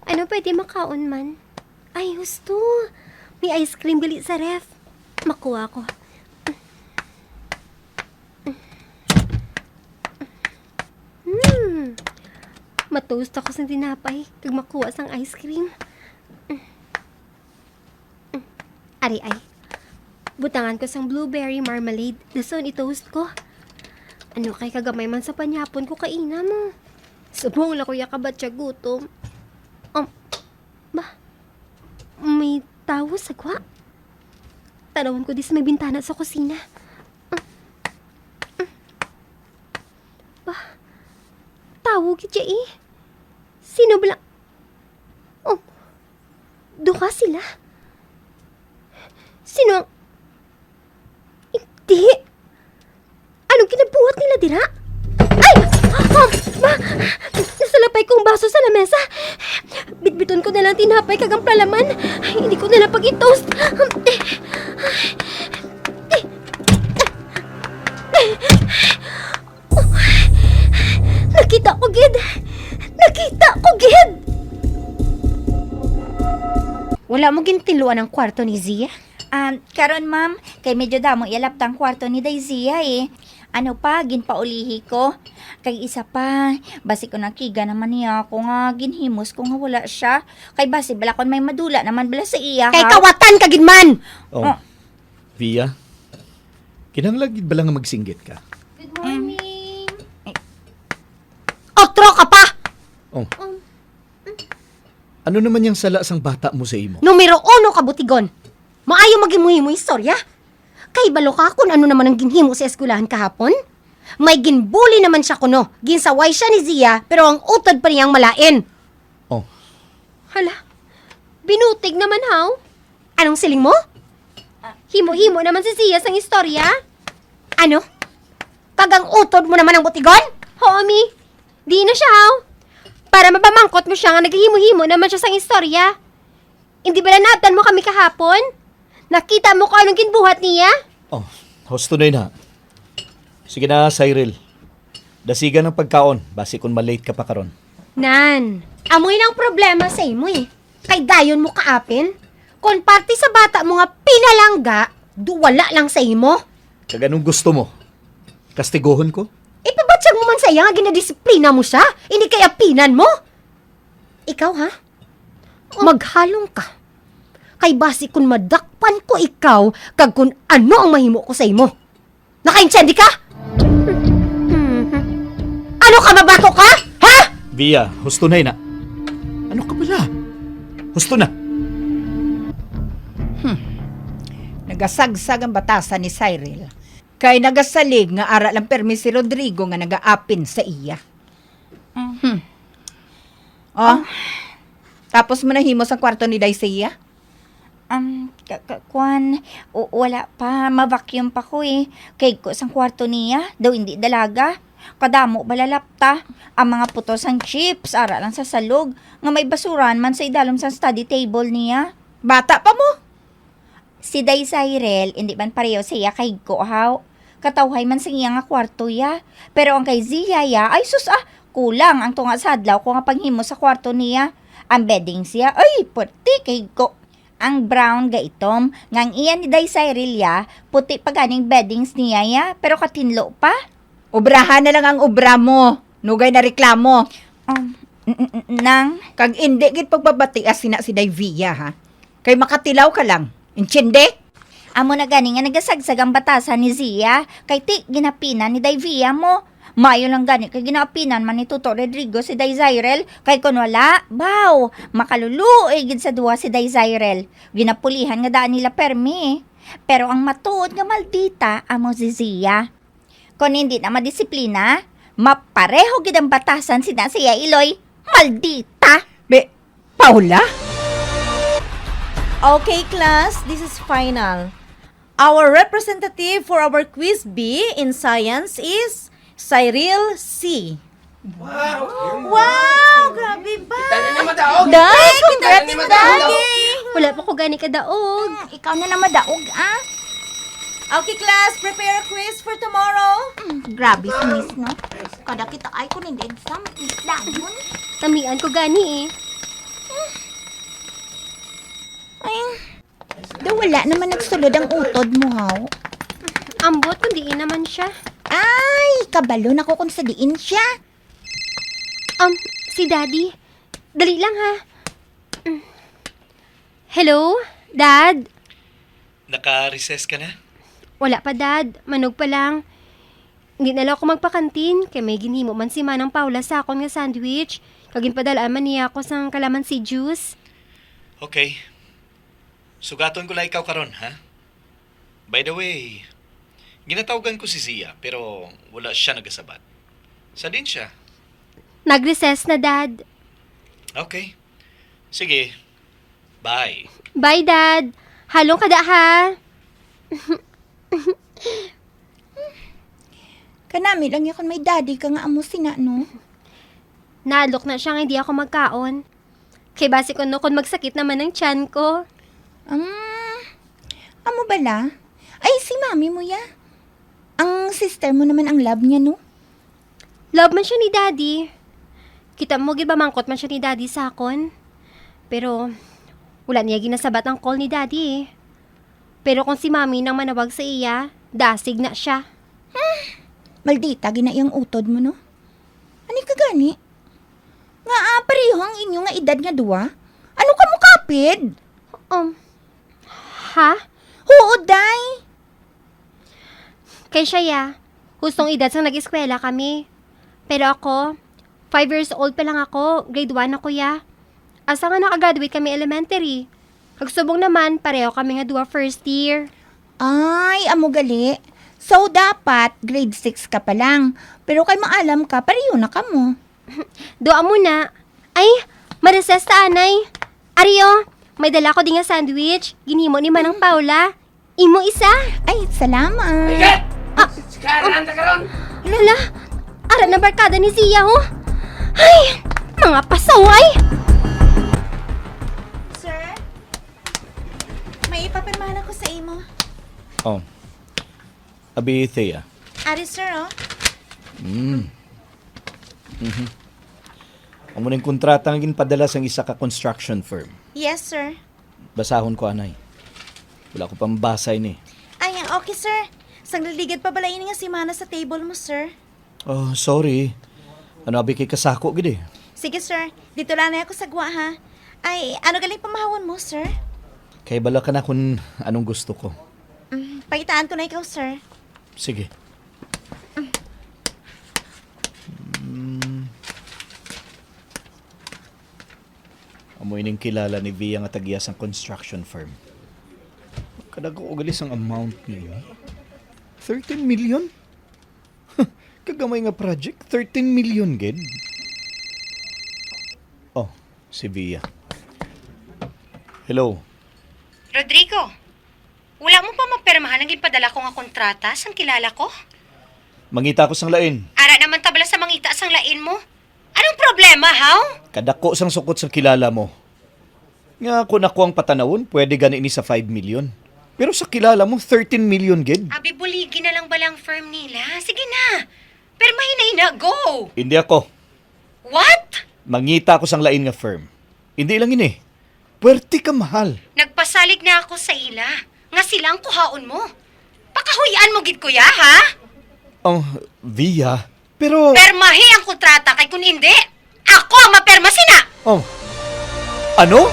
Ano pwede makaon man? Ay, gusto. May ice cream gali sa ref. Makuha ko. Matoast ako sa tinapay kag makuha sang ice cream. Ari ay. Butangan ko sang blueberry marmalade. Dason i-toast ko. Ano kay kagamay man sa panyapon ko kaina mo. Subong la ko yakabat siya gutom. Ba? May tawo sa kwa? Tanawan ko di sa may bintana sa kusina. Ba? Tawo gidya eh. Sino bala? Oh, duha sila? Sino ang... Hindi. Anong kinabuhat nila dira? Ay! Ma! Nasalapay kong baso sa lamesa. Bitbiton ko na lang tinapay kagang palaman. Ay, hindi ko na lang pag-i-toast. Nakita ko, Gid! Nakita ko, Gid! Wala mo gintiluan ang kwarto ni Zia? Karon ma'am, kay medyo damo ialaptang kwarto ni Daisy eh. Ano pa, ginpaulihi ko. Kay isa pa, basi ko nakiga naman niya ako nga ginhimos ko nga wala siya. Kay basi bala kon may madula naman bala sa iya. Kay kawatan ka, Gidman! Oh. Via, kinanglagid ba lang nga magsinggit ka? Good morning! Otro ka pa! Oh. Ano naman yung sala sang bata mo sa imo? Numero 1 ka, Butigon. Maayo maghimuhimo istorya. Kay balo ka kung ano naman ang ginhimo sa eskwelahan kahapon. May ginbuli naman siya kuno. Ginsaway siya ni Zia, pero ang utod pa niyang malain. Oh. Hala, binutig naman haw. Anong siling mo? Himo-himo naman si Zia sang istorya. Ano? Kagang utod mo naman ang Butigon? Homi, di na siya haw. Para mapamangkot mo siya nga naghihimo-himo naman siya sang istorya. Hindi ba nanabtan mo kami kahapon? Nakita mo ko anong ginbuhat niya? Oh, husto na. Sige na, Cyril. Dasigan ng pagkaon, basi kung malate ka pa karon. Nan, amoy lang problema sa imo eh. Kay dayon mo kaapin. Kung parte sa bata mo nga pinalangga, duwala lang sa imo. Kag anong gusto mo? Kastiguhon ko? Ipabatsag mo man sa iya nga ginadisiplina mo siya. Hindi kaya pinan mo. Ikaw ha? Maghalong ka. Kay basi kung madakpan ko ikaw, kag kung ano ang mahimo ko sa imo. Nakaintsindi ka? Ano ka, mabato ka? Ha? Via, husto na. Ano ka pala? Husto na. Nagasagsag ang batasan ni Cyril. Kay nagasalig nga ara lang permi si Rodrigo nga nagaapin sa iya. Oh. Tapos mo nahimo sa kwarto ni Daisy. Wala pa, ma-vacuum pa ko eh. Kay ko sang kwarto niya, daw hindi dalaga. Kadamo balalapta. Ang mga putos ang chips, ara lang sa salog. Nga may basuran man sa idalom sa study table niya. Bata pa mo. Si Day Cyril, hindi man pareho siya kay ko haw. Katawhay man sa iya nga kwarto ya. Pero ang kay Zia ya, ay sus kulang ang tunga sa adlaw ko nga panghimo sa kwarto niya. Ang bedding siya, ay puti kay ko. Ang brown ga itom, ngang iyan ni Day Cyril ya, puti pa ganing beddings niya ya, pero katinlo pa. Obrahan na lang ang obra mo. Nugay na reklamo. Nang? Kag indi git pagbabati sina si Davia ha. Kay makatilaw ka lang. Intindi? Amo na gani nga nagasagsag ang batasan ni Zia, kay ti ginapinan ni Davia mo. Mayo lang gani kay ginapinan man ni Tuto Rodrigo si Day Cyril, kay kun wala, baw, makaluluoy gid sa duwa si Day Cyril. Ginapulihan nga daan nila permi. Pero ang matuod nga maldita amo si Zia. Kung hindi na madisiplina, mapareho gid ang batasan si Siya Iloy, maldita. Paula? Okay, class, this is final. Our representative for our quiz B in science is Cyril C. Wow! Grabe ba? Kita na naman daog! Day, congrats mo, Daddy! Wala pa ko gani kadaog. Ikaw na naman daog Okay, class, prepare a quiz for tomorrow. Grabe si Miss, no? Kada kita ay ko hindi exam, Miss Lagon. Tamian ko gani eh. daw wala naman nagsulod ang utod mo, haw. Ambot, kundi naman siya. Ay, kabalo na ko kung sa diin siya. Si Daddy. Dali lang ha. Hello, Dad? Naka-recess ka na? Wala pa, Dad. Manog pa lang. Hindi na lang ako magpakantin, kay may ginhimo man si Manang Paula sa akon nga sandwich. Kagin padalaan man niya ako sang kalamansi juice. Okay. Sugaton ko lang ikaw karon, ha? By the way, ginatawagan ko si Zia, pero wala siya nagasabat. Sa din siya. Nag-recess na, Dad. Okay. Sige. Bye. Bye, Dad. Halong kada ha. Kanami lang yakon may daddy ka nga amo sina, no? Nalok na siya nga hindi ako magkaon. Kay basi ko no, kung magsakit naman ang tiyan ko. Amo bala? Ay, si mami mo ya. Ang sister mo naman ang love niya, no? Love man siya ni Daddy. Kita mo, gibamangkot man siya ni Daddy sa akon. Pero, wala niya ginasabat ang call ni Daddy eh. Pero kung si Mami nang manawag sa iya, dasig na siya. Maldita, ginaiyang utod mo, no? Ani ka gani? Nga, pareho ang inyo nga edad nga duwa? Ano ka mo kapid? Ha? Oo, day. Kay siya ya, hustong edad sang nag-eskwela kami. Pero ako, 5 years old pa lang ako, grade 1 ako ya. Asa nga nakagraduate kami elementary. Kagsubong naman, pareho kami nga duwa first year. Ay, amo gali. So, dapat grade 6 ka pa lang. Pero kay maalam ka, pareho na ka mo. Doa mo na. Ay, marises ta anay. Ariyo, may dala ko din nga sandwich. Ginhimo ni Manang Paula. Imo isa. Ay, salamat. Lala, ara na barkada ni Zia, oh. Ay, mga pasaway. Sir, may ipapirmahan ako sa imo. Oh. Abi, Thea. Ari, sir, oh. Ang munang kontrata nga ginpadala sang isa ka construction firm. Yes, sir. Basahon ko, anay. Wala ko pang basay ni. Ay, okay, sir. Sangliligid pa bala ini nga si Mana sa table mo, sir. Oh, sorry. Ano abi kay kasako gid eh. Sige, sir. Dito lang na ako sa gwa, ha? Ay, ano galing pamahawon mo, sir? Kay bala ka na kung anong gusto ko. Pakitaan ko na ikaw, sir. Sige. Amoy ning kilala ni Via nga tagiya sang construction firm. Kadago og galis ang amount niya. 13 million? Kagamay nga project, 13 million gid. Oh, si Via. Hello. Rodrigo, wala mo pa mapirmahan ang ipadala ko nga kontrata sang kilala ko? Mangita ko sang lain. Ara naman tabla sa mangita sang lain mo. Anong problema, haw? Kadako sang sukot sa kilala mo. Nga kung ako ang patanawon, pwede gani ni sa 5 million. Pero sa kilala mo, 13 million gid. Abi, buligi na lang balang firm nila. Sige na. Pirmahin na ina, go! Hindi ako. What? Mangita ko sang lain nga firm. Hindi lang ini. Puwerte ka mahal. Nagpasalig na ako sa ila. Nga sila ang kuhaon mo. Pakahuyaan mo gid kuya, ha? Oh, Via. Pero... Permahi ang kontrata kay kun hindi. Ako ang maperma sina. Oh. Ano?